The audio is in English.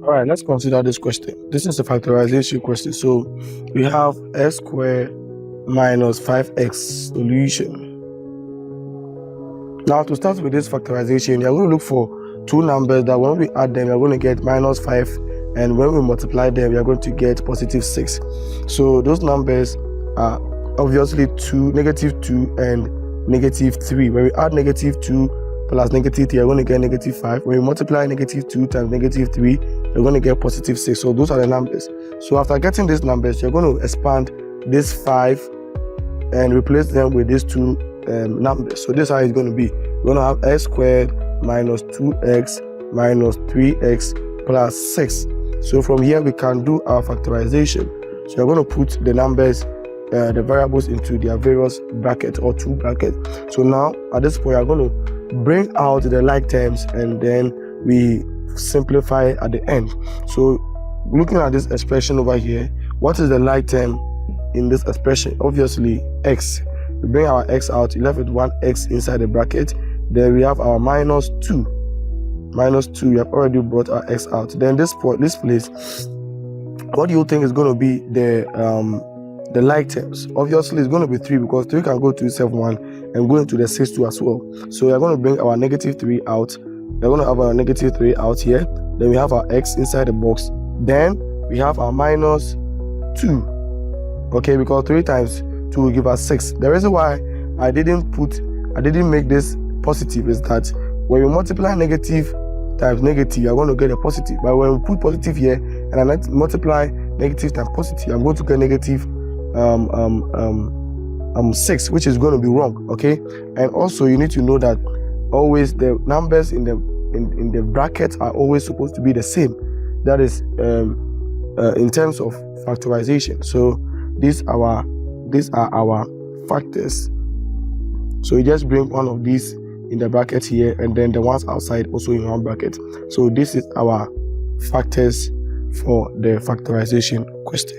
All right, let's consider this question. This is a factorization question. So we have x squared minus 5x solution. Now to start with this factorization, you're going to look for two numbers that when we add them, you're going to get minus 5, and when we multiply them, you're going to get positive 6. So those numbers are obviously negative 2 and negative 3. When we add negative 2 plus negative 3, you're going to get negative 5. When we multiply negative 2 times negative 3, you're going to get positive 6. So those are the numbers. So after getting these numbers, you're going to expand this 5 and replace them with these two numbers. So this is how it's going to be. We're going to have x squared minus 2x minus 3x plus 6. So from here, we can do our factorization. So you're going to put the numbers, the variables into their various brackets or two brackets. So now at this point, you're going to bring out the like terms and then we simplify at the end. So looking at this expression over here, what is the like term in this expression? Obviously x. We bring our x out, you left with 1x inside the bracket. Then we have our minus 2. Minus 2, we have already brought our x out. Then this place, what do you think is going to be the like terms? Obviously it's going to be 3 because 3 can go to 7 1 and go into the 6 2 as well. So we're going to bring our negative 3 out. We're going to have our negative 3 out here. Then we have our x inside the box. Then we have our minus 2. Okay, because 3 times 2 will give us 6. The reason why I didn't make this positive is that when we multiply negative times negative, you're going to get a positive. But when we put positive here and I multiply negative times positive, I'm going to get negative 6, which is going to be wrong. Okay, and also you need to know that always the numbers in the brackets are always supposed to be the same. That is in terms of factorization. So these are our factors. So you just bring one of these in the bracket here and then the ones outside also in one bracket. So this is our factors for the factorization question.